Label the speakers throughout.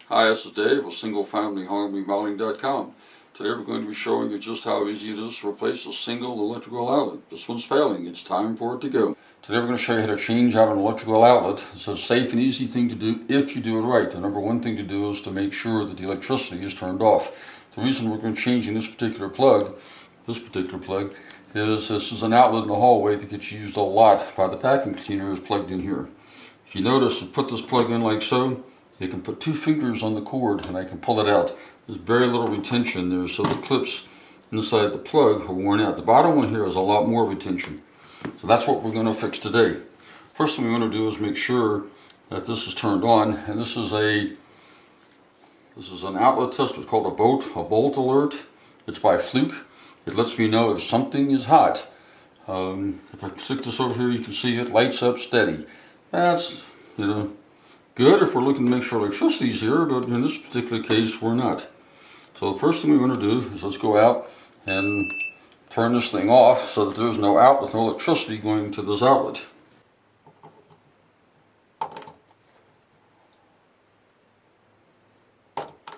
Speaker 1: Hi, this is Dave with SingleFamilyHomeRemodeling.com. Today we're going to be showing you just how easy it is to replace a single electrical outlet. This one's failing. It's time for it to go. Today we're going to show you how to change out an electrical outlet. It's a safe and easy thing to do if you do it right. The number one thing to do is to make sure that the electricity is turned off. The reason we're going to be changing this particular plug, is this is an outlet in the hallway that gets used a lot by the vacuum cleaners plugged in here. If you notice, to put this plug in like so, you can put 2 fingers on the cord and I can pull it out. There's very little retention there, so the clips inside the plug are worn out. The bottom one here has a lot more retention. So that's what we're going to fix today. First thing we want to do is make sure that this is turned on, and this is an outlet tester. It's called a bolt alert. It's by Fluke. It lets me know if something is hot. If I stick this over here, you can see it lights up steady. That's, good if we're looking to make sure electricity's here, but in this particular case, we're not. So the first thing we want to do is let's go out and turn this thing off so that there's no outlet, no electricity going to this outlet.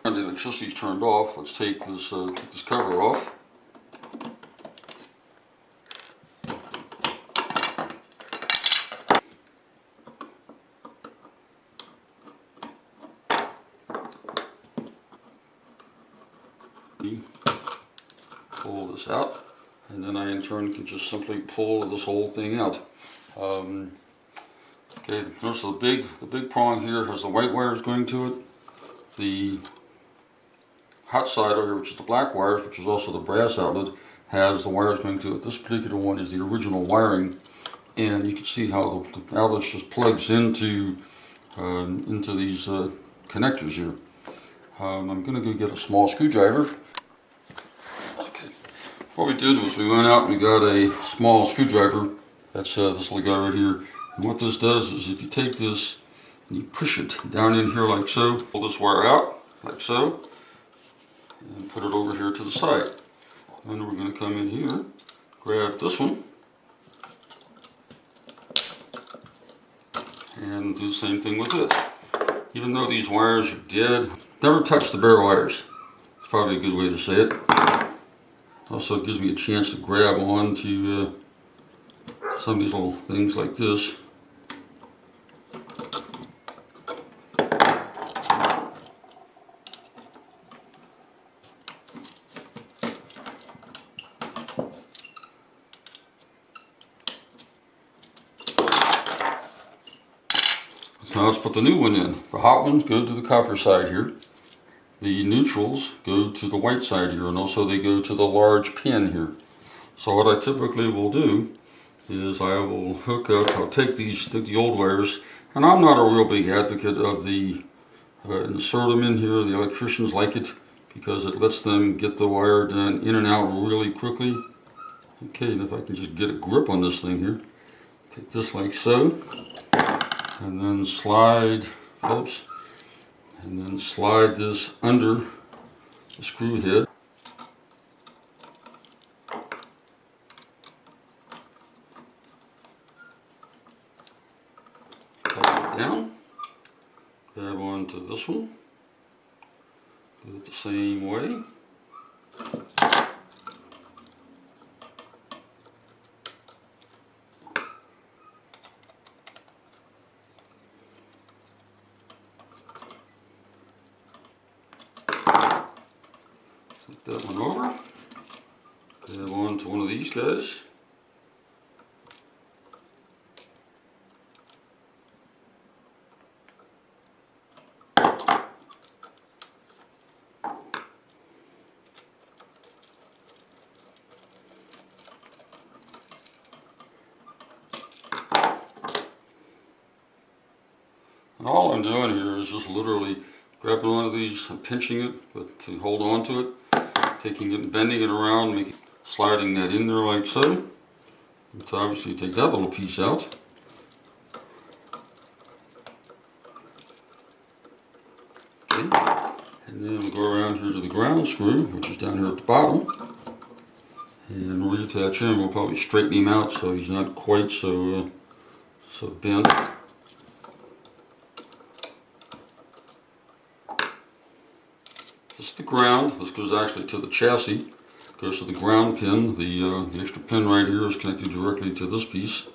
Speaker 1: When the electricity's turned off, let's take this cover off. Pull this out, and then I in turn can just simply pull this whole thing out. Okay, notice the big prong here has the white wires going to it. The hot side over here, which is the black wires, which is also the brass outlet, has the wires going to it. This particular one is the original wiring, and you can see how the outlet just plugs into these connectors here. I'm going to go get a small screwdriver. What we did was we went out and we got a small screwdriver. That's this little guy right here. And what this does is if you take this and you push it down in here like so, pull this wire out like so, and put it over here to the side. Then we're going to come in here, grab this one, and do the same thing with it. Even though these wires are dead, never touch the bare wires. It's probably a good way to say it. Also, it gives me a chance to grab on to some of these little things like this. So now let's put the new one in. The hot ones go to the copper side here. The neutrals go to the white side here, and also they go to the large pin here. So what I typically will do is I will hook up, I'll take the old wires, and I'm not a real big advocate of the insert them in here. The electricians like it because it lets them get the wire done in and out really quickly. Okay, and if I can just get a grip on this thing here, take this like so, and then slide, oops, and then slide this under the screw head. Tighten it down. Grab onto this one. Do it the same way. Flip that one over, grab onto one of these guys. And all I'm doing here is just literally grabbing one of these and pinching it to hold on to it, taking it and bending it around, sliding that in there like so. And so obviously take that little piece out. Okay. And then we'll go around here to the ground screw, which is down here at the bottom. And reattach him. We'll probably straighten him out so he's not quite so bent. This is the ground. This goes actually to the chassis. Goes to the ground pin. The extra pin right here is connected directly to this piece.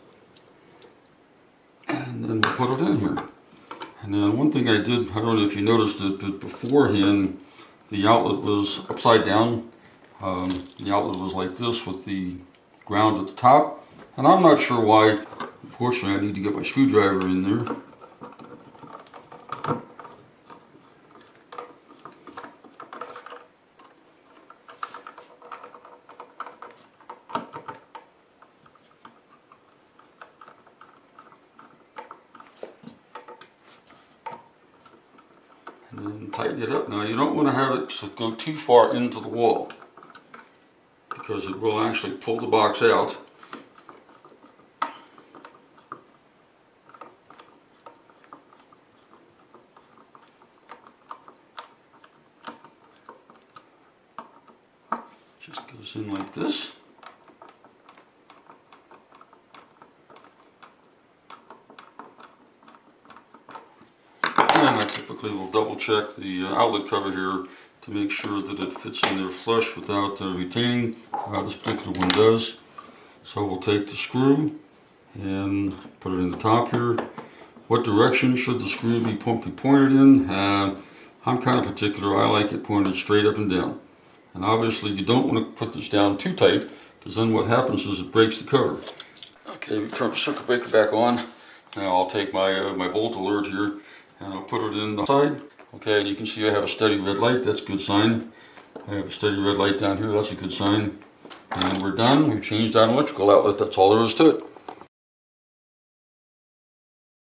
Speaker 1: And then we'll put it in here. And then one thing I did, I don't know if you noticed it, but beforehand the outlet was upside down. The outlet was like this with the ground at the top. And I'm not sure why. Unfortunately, I need to get my screwdriver in there. And then tighten it up. Now you don't want to have it go too far into the wall, because it will actually pull the box out. Just goes in like this. And I typically will double check the outlet cover here to make sure that it fits in there flush without retaining. This particular one does. So we'll take the screw and put it in the top here. What direction should the screw be pointed in? I'm kind of particular. I like it pointed straight up and down. And obviously you don't want to put this down too tight, because then what happens is it breaks the cover. Okay, we turn the circuit breaker back on. Now I'll take my my volt alert here and I'll put it in the side. Okay, and you can see I have a steady red light. That's a good sign. I have a steady red light down here. That's a good sign. And we're done. We've changed out an electrical outlet. That's all there is to it.